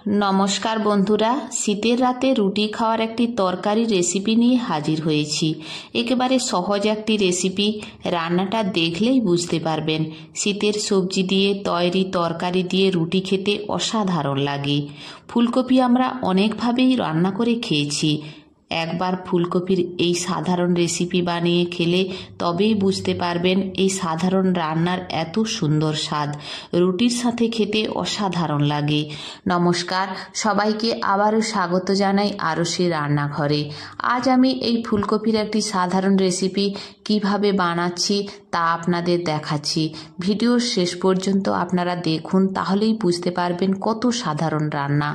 নমস্কার বন্ধুরা, শীতের রাতে রুটি খাওয়ার একটি তরকারি রেসিপি নিয়ে হাজির হয়েছি। একেবারে সহজ একটি রেসিপি, রান্নাটা দেখলেই বুঝতে পারবেন। শীতের সবজি দিয়ে তৈরি তরকারি দিয়ে রুটি খেতে অসাধারণ লাগে। ফুলকপি আমরা অনেকভাবেই রান্না করে খেয়েছি। একবার ফুলকপির এই সাধারণ রেসিপি বানিয়ে খেলে তবেই বুঝতে পারবেন এই সাধারণ রান্নার এত সুন্দর স্বাদ। রুটির সাথে খেতে অসাধারণ লাগে। নমস্কার, সবাইকে আবারও স্বাগত জানাই আরশি রান্নাঘরে। আজ আমি এই ফুলকপির একটি সাধারণ রেসিপি কিভাবে বানাচ্ছি তা আপনাদের দেখাচ্ছি। ভিডিওর শেষ পর্যন্ত আপনারা দেখুন, তাহলেই বুঝতে পারবেন কত সাধারণ রান্না।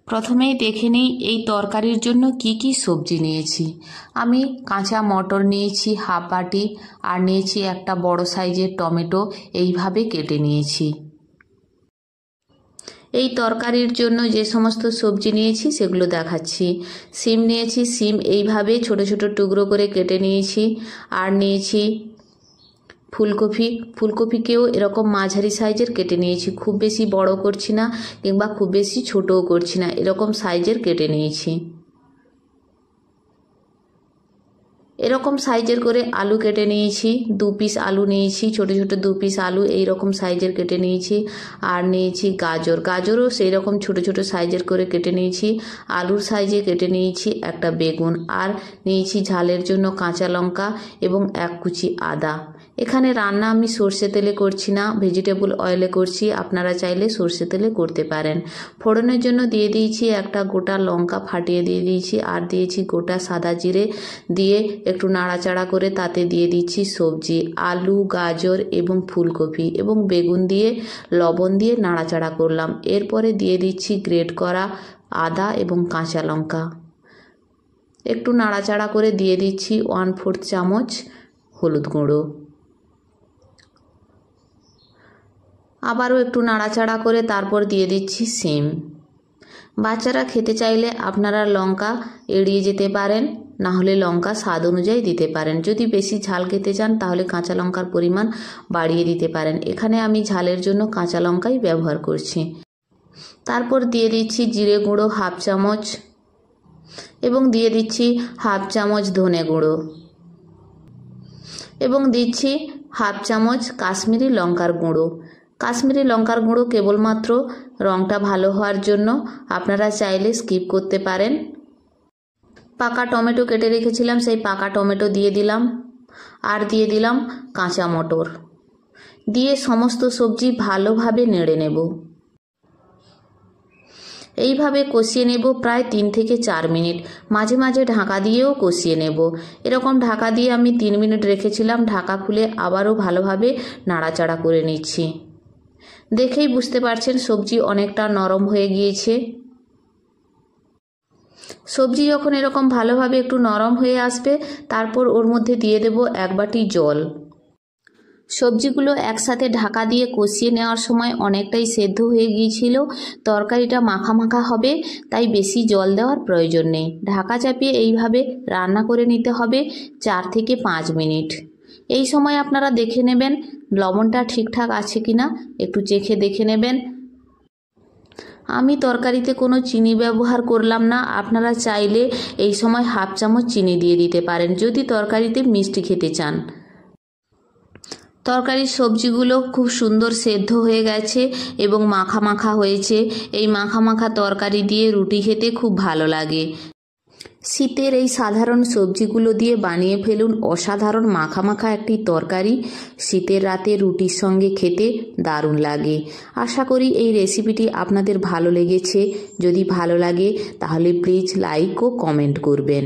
প্রথমেই দেখে নিই এই তরকারির জন্য কি কি সবজি নিয়েছি। আমি কাঁচা মটর নিয়েছি হাফ বাটি, আর নিয়েছি একটা বড় সাইজের টমেটো, এইভাবে কেটে নিয়েছি। এই তরকারির জন্য যে সমস্ত সবজি নিয়েছি সেগুলো দেখাচ্ছি। সিম নিয়েছি, সিম এইভাবে ছোট ছোট টুকরো করে কেটে নিয়েছি। আর নিয়েছি ফুলকপিকেও এরকম মাঝারি সাইজের কেটে নিয়েছি। খুব বেশি বড় করছি না কিংবা খুব বেশি ছোটও করছি না, এরকম সাইজের কেটে নিয়েছি। এরকম সাইজের করে আলু কেটে নিয়েছি, 2 পিস আলু নিয়েছি, ছোট ছোট 2 পিস আলু এইরকম সাইজের কেটে নিয়েছি। আর নিয়েছি গাজরও সেই রকম ছোট ছোট সাইজের করে কেটে নিয়েছি। আলুর সাইজে কেটে নিয়েছি একটা বেগুন। আর নিয়েছি ঝালের জন্য কাঁচা লঙ্কা এবং 1 কুচি আদা। এখানে রান্না আমি সর্ষে তেলে করছি না, ভেজিটেবল অয়েলে করছি। আপনারা চাইলে সর্ষে তেলে করতে পারেন। ফোড়নের জন্য দিয়ে দিয়েছি একটা গোটা লঙ্কা ফাটিয়ে দিয়ে দিয়েছি, আর দিয়েছি গোটা সাদা জিরে দিয়ে একটু নাড়াচাড়া করে তাতে দিয়ে দিচ্ছি সবজি, আলু, গাজর এবং ফুলকপি এবং বেগুন দিয়ে লবণ দিয়ে নাড়াচাড়া করলাম। এরপরে দিয়ে দিচ্ছি গ্রেট করা আদা এবং কাঁচা লঙ্কা। একটু নাড়াচাড়া করে দিয়ে দিচ্ছি 1/4 চামচ হলুদ গুঁড়ো। আবারও একটু নাড়াচাড়া করে তারপর দিয়ে দিচ্ছি সিম। বাচ্চারা খেতে চাইলে আপনারা লঙ্কা এড়িয়ে যেতে পারেন, না হলে লঙ্কা স্বাদ অনুযায়ী দিতে পারেন। যদি বেশি ঝাল খেতে চান তাহলে কাঁচা লঙ্কার পরিমাণ বাড়িয়ে দিতে পারেন। এখানে আমি ঝালের জন্য কাঁচা লঙ্কাই ব্যবহার করছি। তারপর দিয়ে দিচ্ছি জিরে গুঁড়ো 1/2 চামচ এবং দিয়ে দিচ্ছি 1/2 চামচ ধনে গুঁড়ো এবং দিচ্ছি 1/2 চামচ কাশ্মীরি লঙ্কার গুঁড়ো। কাশ্মীরি লঙ্কার গুঁড়ো কেবলমাত্র রঙটা ভালো হওয়ার জন্য, আপনারা চাইলে স্কিপ করতে পারেন। পাকা টমেটো কেটে রেখেছিলাম, সেই পাকা টমেটো দিয়ে দিলাম। আর দিয়ে দিলাম কাঁচা মটর। দিয়ে সমস্ত সবজি ভালোভাবে নেড়ে নেব। এইভাবে কষিয়ে নেব প্রায় 3 থেকে 4 মিনিট। মাঝে মাঝে ঢাকা দিয়েও কষিয়ে নেব। এরকম ঢাকা দিয়ে আমি 3 মিনিট রেখেছিলাম। ঢাকা খুলে আবারও ভালোভাবে নাড়াচাড়া করে নিচ্ছি। দেখেই বুঝতে পারছেন সবজি অনেকটা নরম হয়ে গিয়েছে। সবজি যখন এরকম ভালোভাবে একটু নরম হয়ে আসবে, তারপর ওর মধ্যে দিয়ে দেব 1 বাটি জল। সবজিগুলো একসাথে ঢাকা দিয়ে কষিয়ে নেওয়ার সময় অনেকটাই সেদ্ধ হয়ে গিয়েছিল। তরকারিটা মাখা মাখা হবে, তাই বেশি জল দেওয়ার প্রয়োজন নেই। ঢাকা চাপিয়ে এইভাবে রান্না করে নিতে হবে 4 থেকে 5 মিনিট। এই সময় আপনারা দেখে নেবেন লবণটা ঠিকঠাক আছে কিনা, একটু চেখে দেখে নেবেন। আমি তরকারিতে কোনো চিনি ব্যবহার করলাম না। আপনারা চাইলে এই সময় 1/2 চামচ চিনি দিয়ে দিতে পারেন যদি তরকারিতে মিষ্টি খেতে চান। তরকারির সবজিগুলো খুব সুন্দর সেদ্ধ হয়ে গেছে এবং মাখা মাখা হয়েছে। এই মাখা মাখা তরকারি দিয়ে রুটি খেতে খুব ভালো লাগে। শীতের এই সাধারণ সবজিগুলো দিয়ে বানিয়ে ফেলুন অসাধারণ মাখা মাখা একটি তরকারি। শীতের রাতে রুটির সঙ্গে খেতে দারুণ লাগে। আশা করি এই রেসিপিটি আপনাদের ভালো লেগেছে। যদি ভালো লাগে তাহলে প্লিজ লাইক ও কমেন্ট করবেন।